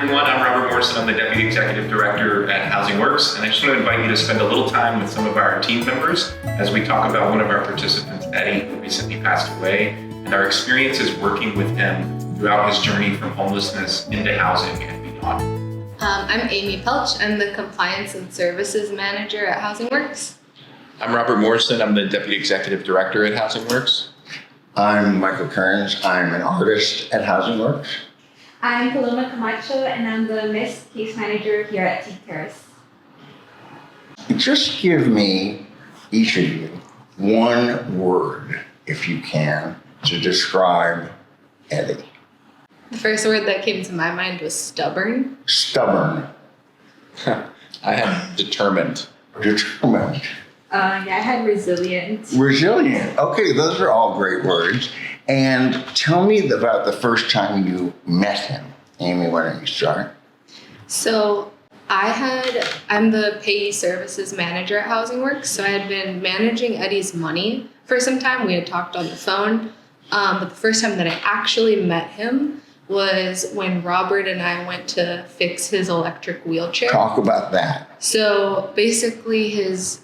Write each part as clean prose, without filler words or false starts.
everyone, I'm Robert Morrison. I'm the Deputy Executive Director at Housing Works, and I just want to invite you to spend a little time with some of our team members as we talk about one of our participants, Eddie, who recently passed away, and our experiences working with him throughout his journey from homelessness into housing and beyond. I'm Amy Pelch. I'm the Compliance and Services Manager at Housing Works. I'm Robert Morrison. I'm the Deputy Executive Director at Housing Works. I'm Michael Kearns. I'm an artist at Housing Works. I'm Paloma Camacho, and I'm the Miss Case Manager here at T Terrace. Just give me, each of you, one word, if you can, to describe Eddie. The first word that came to my mind was stubborn. Stubborn. I had determined. Determined. I had resilient. Resilient. Okay, those are all great words. And tell me about the first time you met him. Amy, why don't you start? So I'm the Payee Services Manager at Housing Works. So I had been managing Eddie's money for some time. We had talked on the phone. But the first time that I actually met him was when Robert and I went to fix his electric wheelchair. Talk about that. So basically his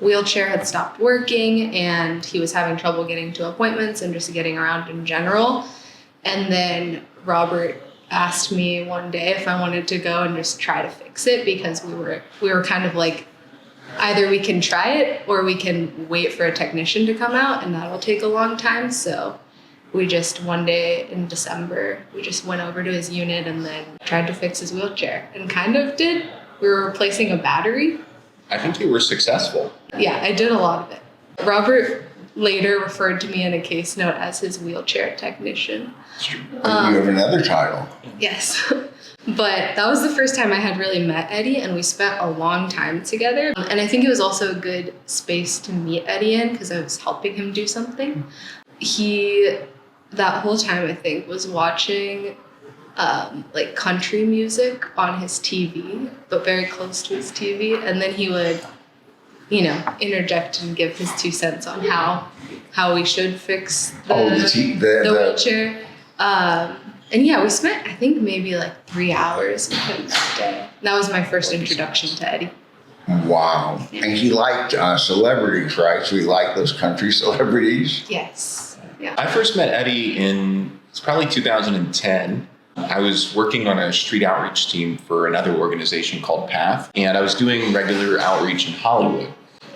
wheelchair had stopped working and he was having trouble getting to appointments and just getting around in general. And then Robert asked me one day if I wanted to go and just try to fix it, because we were kind of like, either we can try it or we can wait for a technician to come out, and that'll take a long time. So we just, one day in December, we just went over to his unit and then tried to fix his wheelchair, and kind of did. We were replacing a battery. I think you were successful. Yeah, I did a lot of it. Robert later referred to me in a case note as his wheelchair technician. You have another title. Yes. But that was the first time I had really met Eddie, and we spent a long time together. And I think it was also a good space to meet Eddie in, because I was helping him do something. He, that whole time, I think, was watching like country music on his TV, but very close to his TV. And then he would, interject and give his 2 cents on how we should fix the wheelchair. And yeah, we spent, I think, maybe like 3 hours with him that day. That was my first introduction to Eddie. Wow. Yeah. And he liked celebrities, right? So he liked those country celebrities? Yes. Yeah. I first met Eddie it's probably 2010. I was working on a street outreach team for another organization called PATH, and I was doing regular outreach in Hollywood.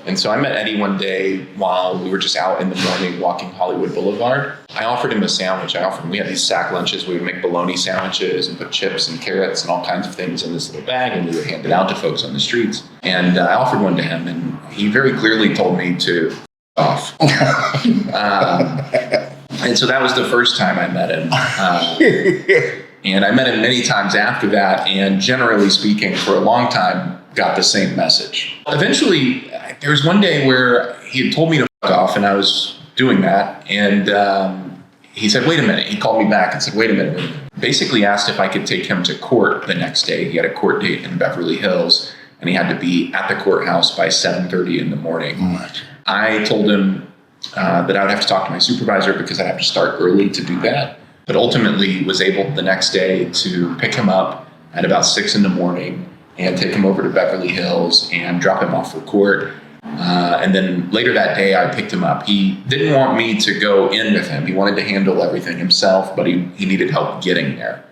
And so I met Eddie one day while we were just out in the morning walking Hollywood Boulevard. I offered him a sandwich. We had these sack lunches. We would make bologna sandwiches and put chips and carrots and all kinds of things in this little bag, and we would hand it out to folks on the streets. And I offered one to him, and he very clearly told me to off. And so that was the first time I met him. And I met him many times after that, and generally speaking, for a long time, got the same message. Eventually, there was one day where he had told me to fuck off, and I was doing that, and he said, wait a minute. He called me back and said, wait a minute. Basically asked if I could take him to court the next day. He had a court date in Beverly Hills, and he had to be at the courthouse by 7:30 in the morning. I told him that I would have to talk to my supervisor because I'd have to start early to do that. But ultimately was able the next day to pick him up at about 6 in the morning and take him over to Beverly Hills and drop him off for court. And then later that day, I picked him up. He didn't want me to go in with him. He wanted to handle everything himself, but he needed help getting there.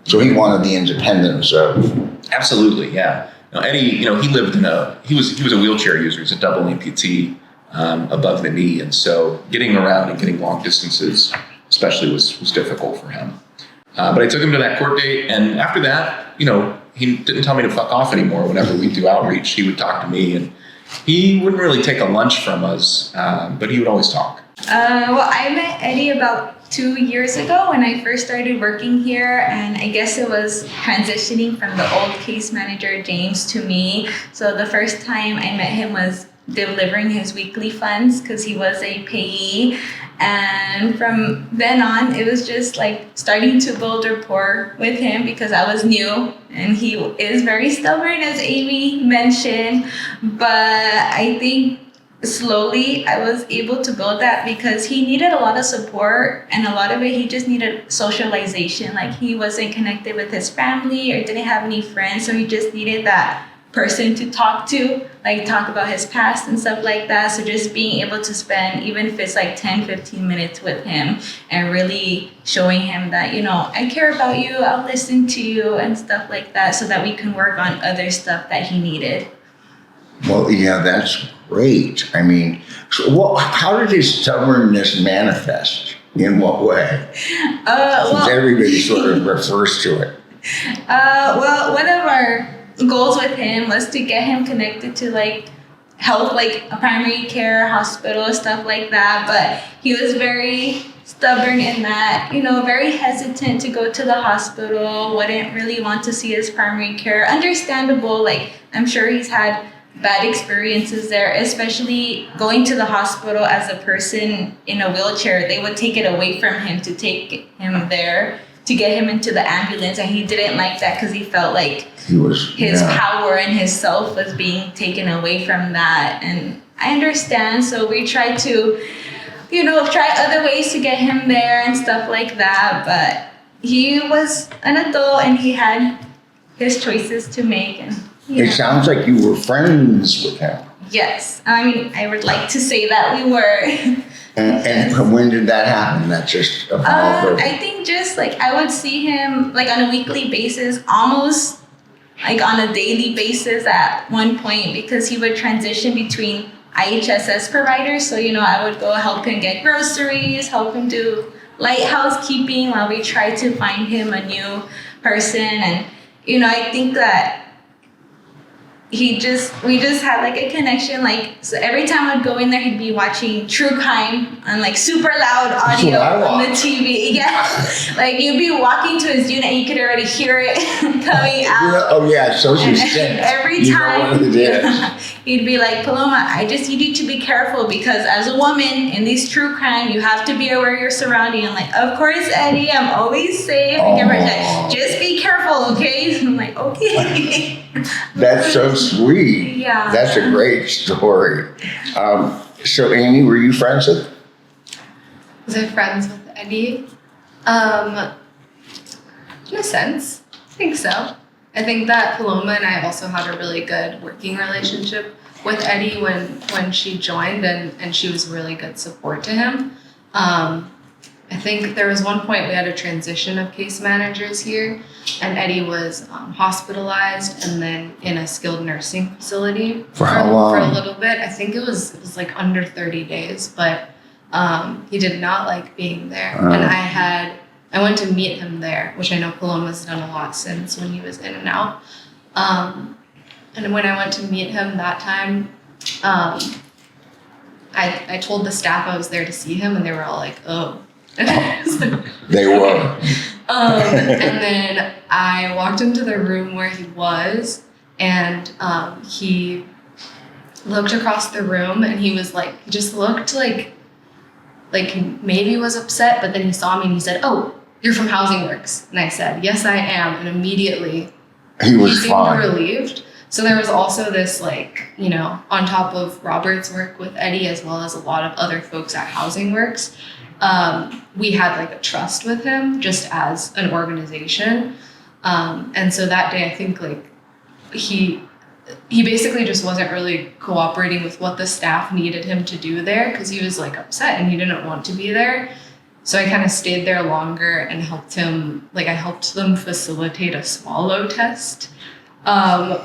So he wanted the independence of... Absolutely, yeah. Eddie, he lived he was a wheelchair user. He's a double amputee above the knee. And so getting around and getting long distances especially was difficult for him. But I took him to that court date, and after that, he didn't tell me to fuck off anymore. Whenever we do outreach, he would talk to me, and he wouldn't really take a lunch from us, but he would always talk. Well, I met Eddie about 2 years ago when I first started working here, and I guess it was transitioning from the old case manager, James, to me. So the first time I met him was delivering his weekly funds because he was a payee. And from then on, it was just like starting to build rapport with him because I was new, and he is very stubborn, as Amy mentioned. But I think slowly I was able to build that because he needed a lot of support, and a lot of it he just needed socialization. Like he wasn't connected with his family or didn't have any friends, so he just needed that person to talk to, like talk about his past and stuff like that. So just being able to spend, even if it's like 10-15 minutes with him and really showing him that, you know, I care about you, I'll listen to you and stuff like that, so that we can work on other stuff that he needed. Well, yeah, that's great. I mean, so how did his stubbornness manifest? In what way? Since everybody sort of refers to it. Well, one of our goals with him was to get him connected to like health, like a primary care hospital, stuff like that. But he was very stubborn in that, you know, very hesitant to go to the hospital, wouldn't really want to see his primary care. Understandable, like I'm sure he's had bad experiences there, especially going to the hospital as a person in a wheelchair. They would take it away from him to take him there to get him into the ambulance, and he didn't like that because he felt like his power and his self was being taken away from that. And I understand, so we tried to, you know, try other ways to get him there and stuff like that. But he was an adult and he had his choices to make. And it sounds like you were friends with him. Yes, I mean, I would like to say that we were. And when did that happen? That just evolved over? I think just like I would see him like on a weekly basis, almost like on a daily basis at one point, because he would transition between IHSS providers. So, you know, I would go help him get groceries, help him do light housekeeping while we try to find him a new person. And, you know, I think that we just had like a connection. Like, so every time I'd go in there, he'd be watching true crime on like super loud audio on the TV. Yeah, like you'd be walking to his unit and you could already hear it coming out. Oh yeah, so she's sick. Every time he'd be like, Paloma, I just need you to be careful because as a woman in these true crime, you have to be aware of your surrounding. I'm like, of course, Eddie, I'm always safe. Just be careful, okay? So I'm like, okay. That's so sweet. Yeah. That's a great story. So Amy, were you friends with? Was I friends with Eddie? In a sense, I think so. I think that Paloma and I also had a really good working relationship with Eddie when she joined, and she was really good support to him. I think there was one point we had a transition of case managers here, and Eddie was hospitalized and then in a skilled nursing facility for how long? For a little bit. I think it was like under 30 days, but he did not like being there. And I went to meet him there, which I know Paloma's done a lot since when he was in and out. And when I went to meet him that time, I told the staff I was there to see him, and they were all like, oh. They were. And then I walked into the room where he was, and he looked across the room, and he was like, he just looked like he maybe was upset, but then he saw me and he said, "Oh, you're from Housing Works." And I said, "Yes, I am." And immediately he seemed relieved. So there was also this, like, you know, on top of Robert's work with Eddie, as well as a lot of other folks at Housing Works, we had like a trust with him just as an organization. And so that day, I think like he basically just wasn't really cooperating with what the staff needed him to do there, because he was like upset and he didn't want to be there. So I kind of stayed there longer and helped him, like I helped them facilitate a swallow test,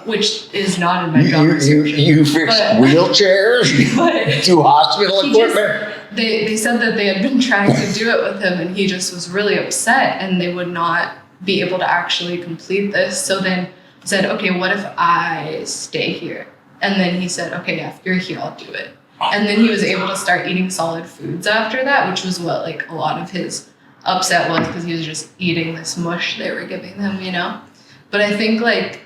which is not in my job description. You fixed wheelchairs? Do hospital equipment? They said that they had been trying to do it with him, and he just was really upset, and they would not be able to actually complete this. So then I said, okay, what if I stay here? And then he said, okay, yeah, if you're here, I'll do it. And then he was able to start eating solid foods after that, which was what like a lot of his upset was, because he was just eating this mush they were giving him, you know? But I think like,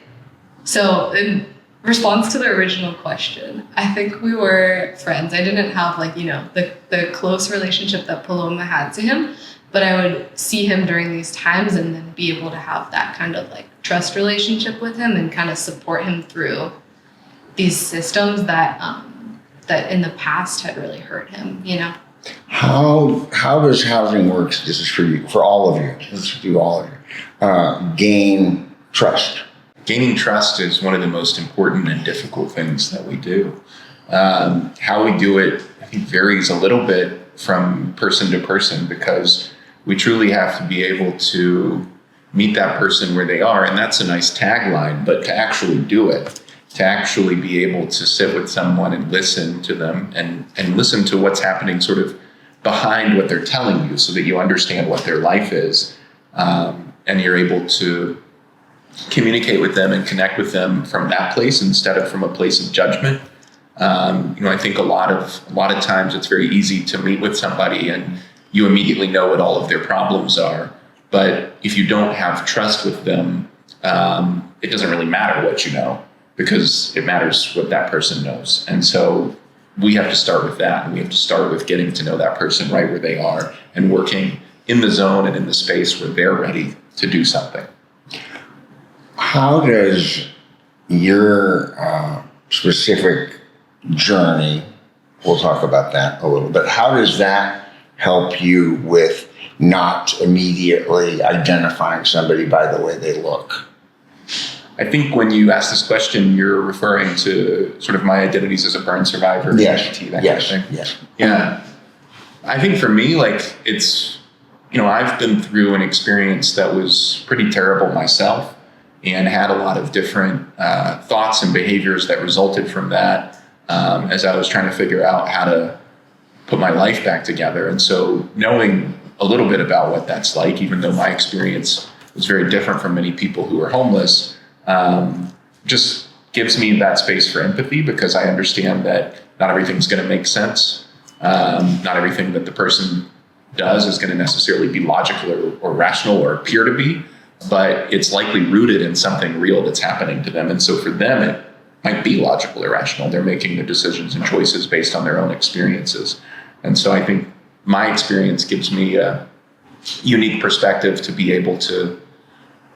so in response to the original question, I think we were friends. I didn't have like, you know, the close relationship that Paloma had to him, but I would see him during these times and then be able to have that kind of like trust relationship with him and kind of support him through these systems that that in the past had really hurt him, you know? How does Housing Works, this is for you, for all of you, let's do all of you, gain trust? Gaining trust is one of the most important and difficult things that we do. How we do it, I think, varies a little bit from person to person, because we truly have to be able to meet that person where they are. And that's a nice tagline, but to actually do it, to actually be able to sit with someone and listen to them and listen to what's happening sort of behind what they're telling you, so that you understand what their life is, and you're able to communicate with them and connect with them from that place instead of from a place of judgment. I think a lot of times it's very easy to meet with somebody and you immediately know what all of their problems are. But if you don't have trust with them, it doesn't really matter what you know, because it matters what that person knows. And so we have to start with that. And we have to start with getting to know that person right where they are and working in the zone and in the space where they're ready to do something. How does your specific journey, we'll talk about that a little bit, how does that help you with not immediately identifying somebody by the way they look? I think when you ask this question, you're referring to sort of my identities as a burn survivor. Yes. EMT, that Yes. kind of thing. Yes. Yeah. I think for me, it's, I've been through an experience that was pretty terrible myself, and had a lot of different thoughts and behaviors that resulted from that as I was trying to figure out how to put my life back together. And so knowing a little bit about what that's like, even though my experience was very different from many people who are homeless, just gives me that space for empathy, because I understand that not everything's going to make sense. Not everything that the person does is going to necessarily be logical or rational or appear to be, but it's likely rooted in something real that's happening to them. And so for them, it might be logical or rational. They're making the decisions and choices based on their own experiences. And so I think my experience gives me a unique perspective to be able to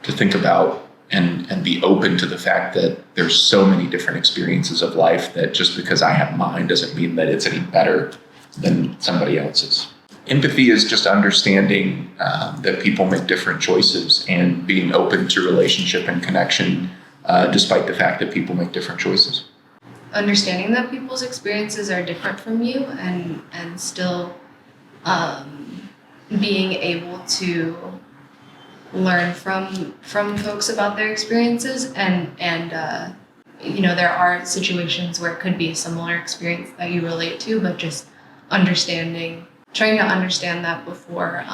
think about and be open to the fact that there's so many different experiences of life, that just because I have mine doesn't mean that it's any better than somebody else's. Empathy is just understanding that people make different choices and being open to relationship and connection, despite the fact that people make different choices. Understanding that people's experiences are different from you, and still being able to learn from folks about their experiences, and there are situations where it could be a similar experience that you relate to, but just trying to understand that before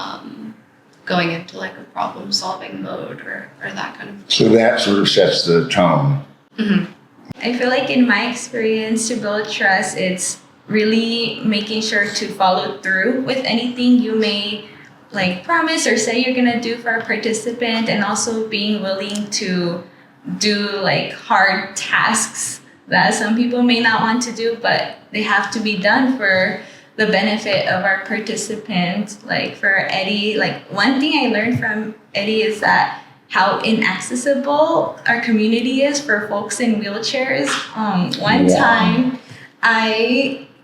going into like a problem solving mode or that kind of thing. So that sort of sets the tone. Mm-hmm. I feel like in my experience, to build trust, it's really making sure to follow through with anything you may like promise or say you're gonna do for a participant, and also being willing to do like hard tasks that some people may not want to do, but they have to be done for the benefit of our participant. Like for Eddie, like one thing I learned from Eddie is that how inaccessible our community is for folks in wheelchairs. One time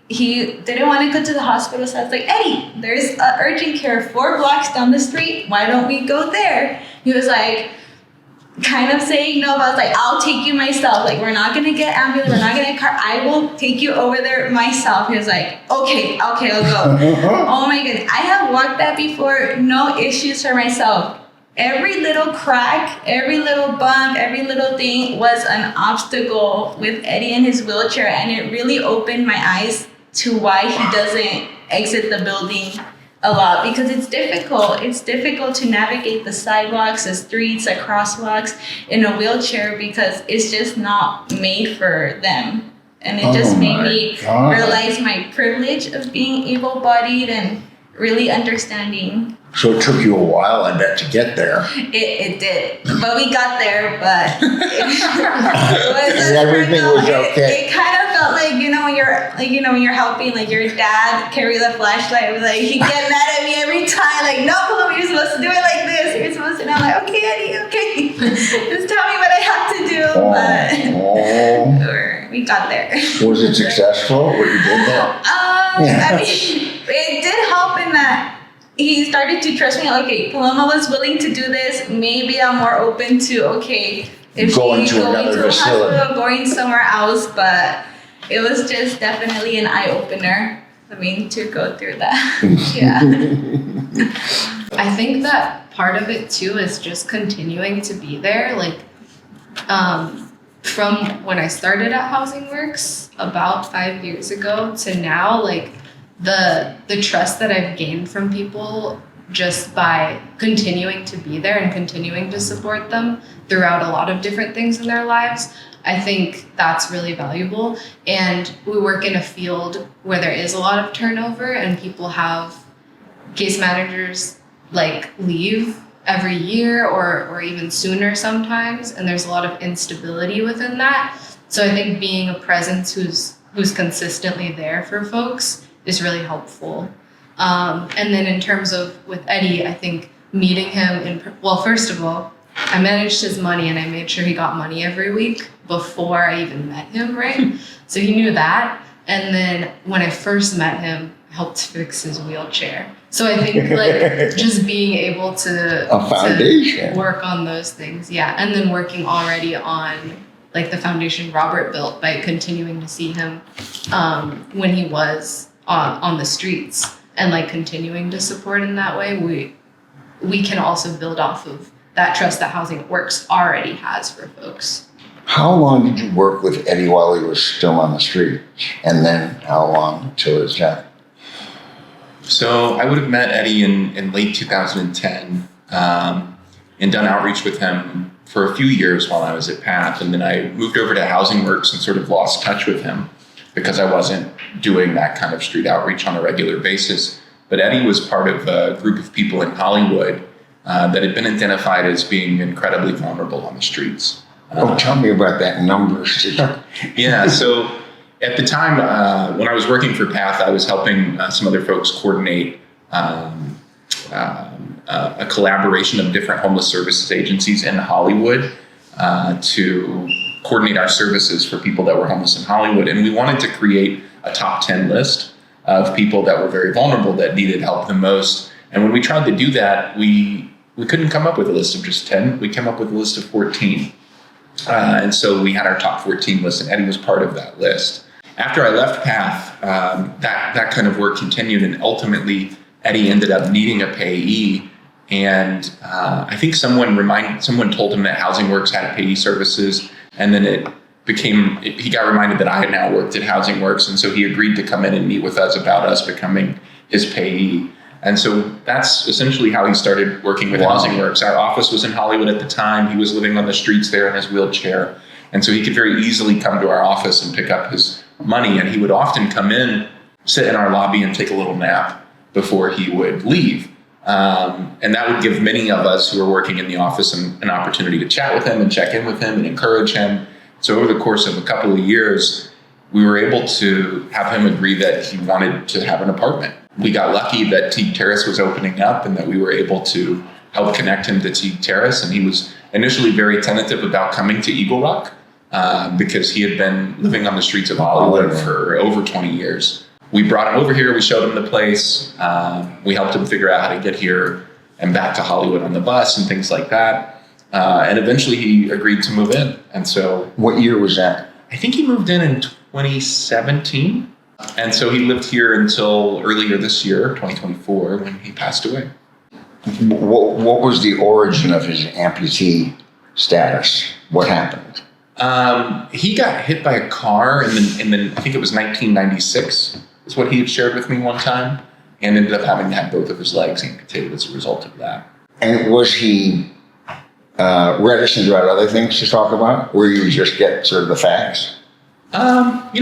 he didn't want to go to the hospital, so I was like, Eddie, there's urgent care 4 blocks down the street. Why don't we go there? He was like, kind of saying no, but I was like, I'll take you myself. Like, we're not gonna get ambulance, we're not gonna get car. I will take you over there myself. He was like, okay, I'll go. Oh my goodness, I have walked that before, no issues for myself. Every little crack, every little bump, every little thing was an obstacle with Eddie in his wheelchair, and it really opened my eyes to why he doesn't exit the building a lot, because it's difficult. It's difficult to navigate the sidewalks, the streets, the crosswalks in a wheelchair, because it's just not made for them. And it just made me realize my privilege of being able-bodied and really understanding. So it took you a while, I bet, to get there. It did, but we got there. But everything was okay. It kind of felt like when you're helping like your dad carry the flashlight. Like he'd get mad at me every time. Like, no, Paloma, you're supposed to do it like this. You're supposed to. And I'm like, okay, Eddie, okay. Just tell me what I have to do. But we got there. Was it successful? What you did there? I mean, it did help in that he started to trust me. Okay, Paloma was willing to do this. Maybe I'm more open to, okay, if Going she's to going another to a facility. hospital, going somewhere else. But it was just definitely an eye-opener. I mean, to go through that. Yeah. I think that part of it too is just continuing to be there. Like, from when I started at Housing Works about 5 years ago to now, like the trust that I've gained from people just by continuing to be there and continuing to support them throughout a lot of different things in their lives, I think that's really valuable. And we work in a field where there is a lot of turnover and people have case managers like leave every year or even sooner sometimes, and there's a lot of instability within that. So I think being a presence who's consistently there for folks is really helpful. And then in terms of with Eddie, I think meeting him well, first of all, I managed his money and I made sure he got money every week before I even met him, right? So he knew that. And then when I first met him, I helped fix his wheelchair. So I think like just being able to, A foundation. to work on those things. Yeah. And then working already on like the foundation Robert built by continuing to see him when he was on the streets and like continuing to support in that way, we can also build off of that trust that Housing Works already has for folks. How long did you work with Eddie while he was still on the street? And then how long till his death? So I would have met Eddie in late 2010 and done outreach with him for a few years while I was at PATH. And then I moved over to Housing Works and sort of lost touch with him because I wasn't doing that kind of street outreach on a regular basis. But Eddie was part of a group of people in Hollywood that had been identified as being incredibly vulnerable on the streets. Tell me about that numbers. Yeah, so at the time when I was working for PATH, I was helping some other folks coordinate a collaboration of different homeless services agencies in Hollywood to coordinate our services for people that were homeless in Hollywood. And we wanted to create a top 10 list of people that were very vulnerable that needed help the most. And when we tried to do that, we couldn't come up with a list of just 10. We came up with a list of 14. And so we had our top 14 list, and Eddie was part of that list. After I left PATH, that kind of work continued, and ultimately Eddie ended up needing a payee. And I think someone told him that Housing Works had payee services, and then he got reminded that I had now worked at Housing Works, and so he agreed to come in and meet with us about us becoming his payee. And so that's essentially how he started working with Housing Works. Our office was in Hollywood at the time. He was living on the streets there in his wheelchair. And so he could very easily come to our office and pick up his money. And he would often come in, sit in our lobby and take a little nap before he would leave. And that would give many of us who were working in the office an opportunity to chat with him and check in with him and encourage him. So over the course of a couple of years, we were able to have him agree that he wanted to have an apartment. We got lucky that Teague Terrace was opening up and that we were able to help connect him to Teague Terrace. And he was initially very tentative about coming to Eagle Rock because he had been living on the streets of Hollywood for over 20 years. We brought him over here. We showed him the place. We helped him figure out how to get here and back to Hollywood on the bus and things like that. And eventually he agreed to move in. And so... What year was that? I think he moved in 2017. And so he lived here until earlier this year, 2024, when he passed away. What was the origin of his amputee status? What happened? He got hit by a car in the I think it was 1996, is what he had shared with me one time, and ended up having to have both of his legs amputated as a result of that. And was he reticent about other things to talk about, or you just get sort of the facts?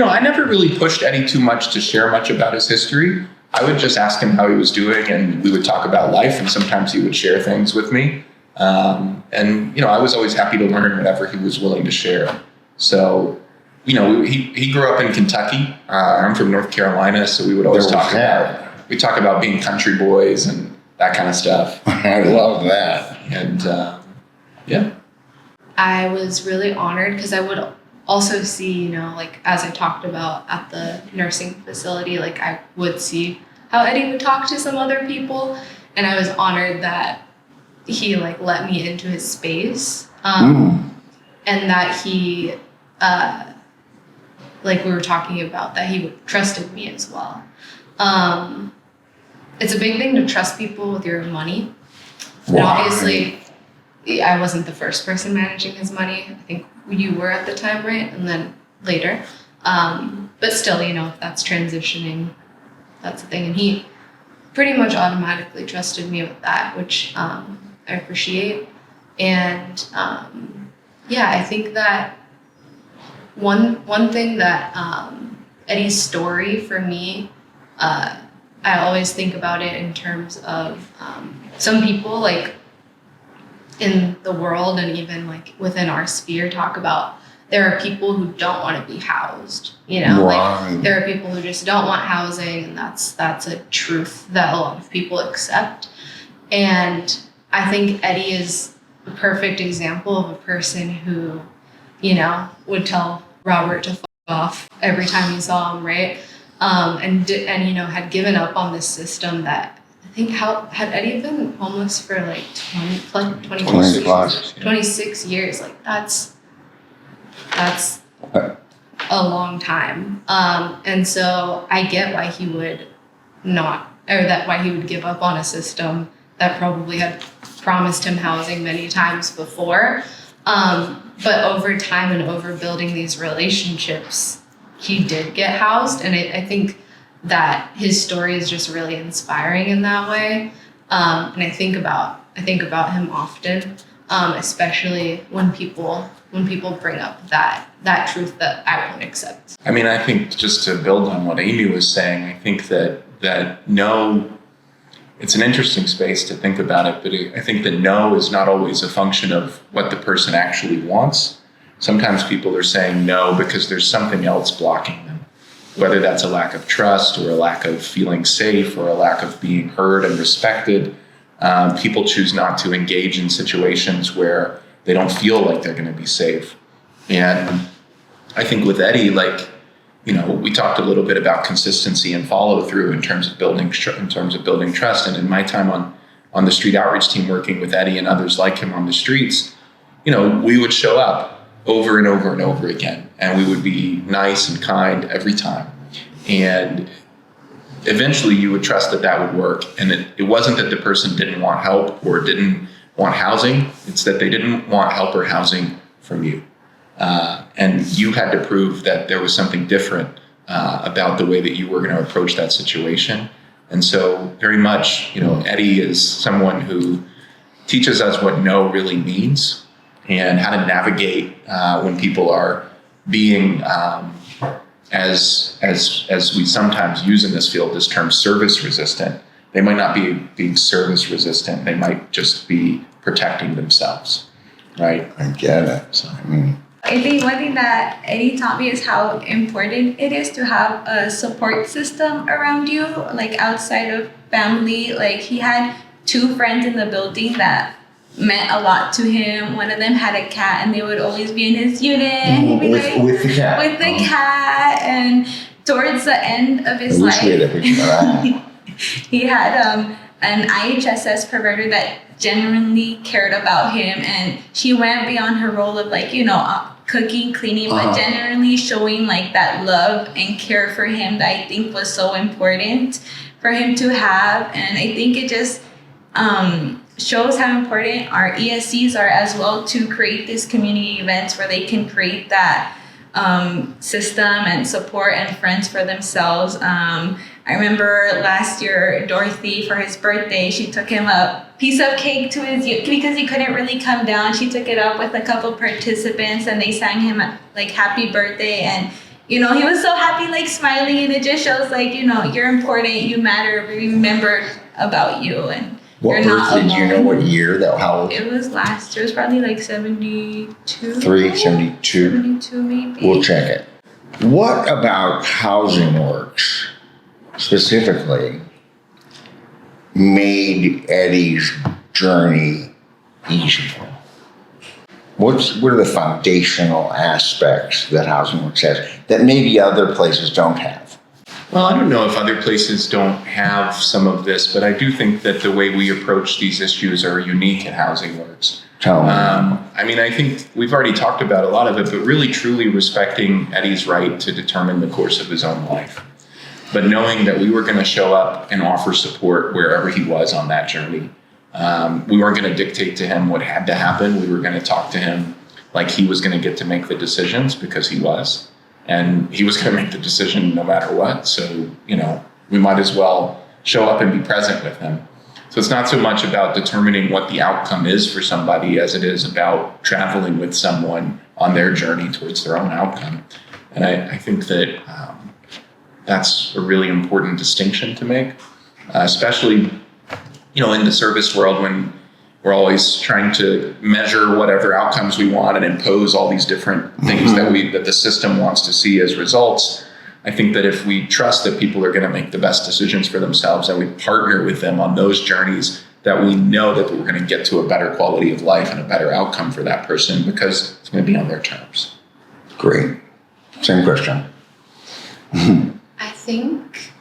I never really pushed Eddie too much to share much about his history. I would just ask him how he was doing, and we would talk about life, and sometimes he would share things with me. I was always happy to learn whatever he was willing to share. So, he grew up in Kentucky. I'm from North Carolina, so we would always talk about being country boys and that kind of stuff. I love that. And, yeah. I was really honored because I would also see, you know, like as I talked about at the nursing facility, like I would see how Eddie would talk to some other people, and I was honored that he like let me into his space, and that he, like we were talking about, that he trusted me as well. It's a big thing to trust people with your money. And obviously, I wasn't the first person managing his money. I think you were at the time, right? And then later. But still, you know, if that's transitioning, that's the thing. And he pretty much automatically trusted me with that, which I appreciate. And yeah, I think that one thing that Eddie's story for me, I always think about it in terms of some people like in the world and even like within our sphere talk about there are people who don't want to be housed, you know, like there are people who just don't want housing, and that's a truth that a lot of people accept. And I think Eddie is a perfect example of a person who, you know, would tell Robert to fuck off every time he saw him, right? And you know, had given up on this system that I think had Eddie been homeless for like 26 years. Like that's a long time. And so I get why he would why he would give up on a system that probably had promised him housing many times before. But over time and over building these relationships, he did get housed. And I think that his story is just really inspiring in that way. And I think about him often, especially when people bring up that truth that I won't accept. I mean, I think just to build on what Amy was saying, I think that no, it's an interesting space to think about it, but I think that no is not always a function of what the person actually wants. Sometimes people are saying no because there's something else blocking them, whether that's a lack of trust or a lack of feeling safe or a lack of being heard and respected. People choose not to engage in situations where they don't feel like they're going to be safe. And I think with Eddie, like, you know, we talked a little bit about consistency and follow through in terms of building trust. And in my time on the street outreach team, working with Eddie and others like him on the streets, you know, we would show up over and over and over again, and we would be nice and kind every time. And eventually you would trust that would work. And it wasn't that the person didn't want help or didn't want housing. It's that they didn't want help or housing from you. And you had to prove that there was something different about the way that you were going to approach that situation. And so very much, you know, Eddie is someone who teaches us what no really means and how to navigate when people are being, as we sometimes use in this field, this term service resistant. They might not be being service resistant. They might just be protecting themselves, right? I get it. So, I think one thing that Eddie taught me is how important it is to have a support system around you, like outside of family. Like he had 2 friends in the building that meant a lot to him. One of them had a cat, and they would always be in his unit. With the cat. With the cat, and towards the end of his life, he had an IHSS provider that genuinely cared about him, and she went beyond her role of like, you know, cooking, cleaning, but genuinely showing like that love and care for him that I think was so important for him to have. And I think it just shows how important our ESCs are as well, to create these community events where they can create that system and support and friends for themselves. I remember last year, Dorothy, for his birthday, she took him a piece of cake to his, because he couldn't really come down. She took it up with a couple participants, and they sang him like happy birthday. And, you know, he was so happy, like smiling, and it just shows like, you know, you're important, you matter, we remembered about you. And what you're not alone. Do you know what year that? How old? It was last year. It was probably like 72. 72 maybe. We'll check it. What about Housing Works specifically made Eddie's journey easier? What are the foundational aspects that Housing Works has that maybe other places don't have? Well, I don't know if other places don't have some of this, but I do think that the way we approach these issues are unique at Housing Works. Tell me. I think we've already talked about a lot of it, but really truly respecting Eddie's right to determine the course of his own life. But knowing that we were going to show up and offer support wherever he was on that journey. We weren't going to dictate to him what had to happen. We were going to talk to him like he was going to get to make the decisions, because he was. And he was going to make the decision no matter what. So, we might as well show up and be present with him. So it's not so much about determining what the outcome is for somebody as it is about traveling with someone on their journey towards their own outcome. And I think that that's a really important distinction to make, especially in the service world, when we're always trying to measure whatever outcomes we want and impose all these different things that the system wants to see as results. I think that if we trust that people are going to make the best decisions for themselves and we partner with them on those journeys, that we know that we're going to get to a better quality of life and a better outcome for that person, because it's going to be on their terms. Great. Same question. I think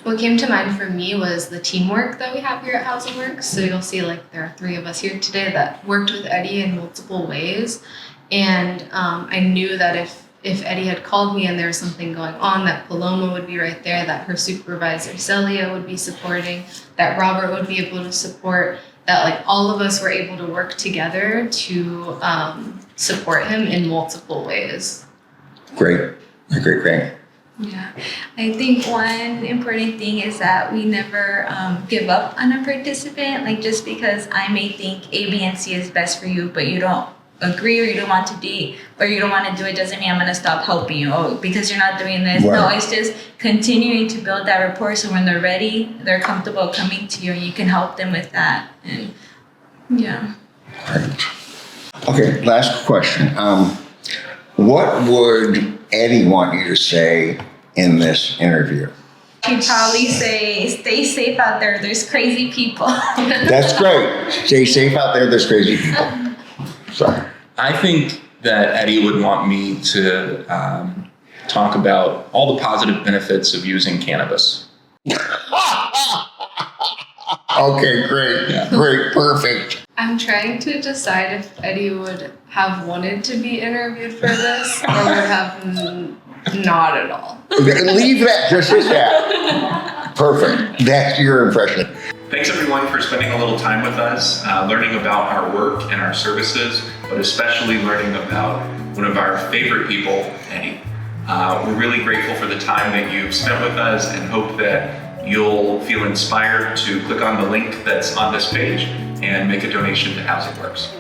what came to mind for me was the teamwork that we have here at Housing Works. So you'll see there are 3 of us here today that worked with Eddie in multiple ways. And I knew that if Eddie had called me and there was something going on, that Paloma would be right there, that her supervisor Celia would be supporting, that Robert would be able to support, that all of us were able to work together to support him in multiple ways. Great. Yeah, I think one important thing is that we never give up on a participant. Just because I may think A, B, and C is best for you, but you don't agree or you don't want to D or you don't want to do it, doesn't mean I'm going to stop helping you. Oh, because you're not doing this. Right. No, it's just continuing to build that rapport. So when they're ready, they're comfortable coming to you and you can help them with that. And yeah. Great. Okay, last question. What would Eddie want you to say in this interview? He'd probably say, stay safe out there. There's crazy people. That's great. Stay safe out there. There's crazy people. Sorry. I think that Eddie would want me to talk about all the positive benefits of using cannabis. Okay, great. Yeah. Great, perfect. I'm trying to decide if Eddie would have wanted to be interviewed for this or would have not at all. Leave that just as that. Perfect. That's your impression. Thanks everyone for spending a little time with us, learning about our work and our services, but especially learning about one of our favorite people, Eddie. We're really grateful for the time that you've spent with us and hope that you'll feel inspired to click on the link that's on this page and make a donation to Housing Works.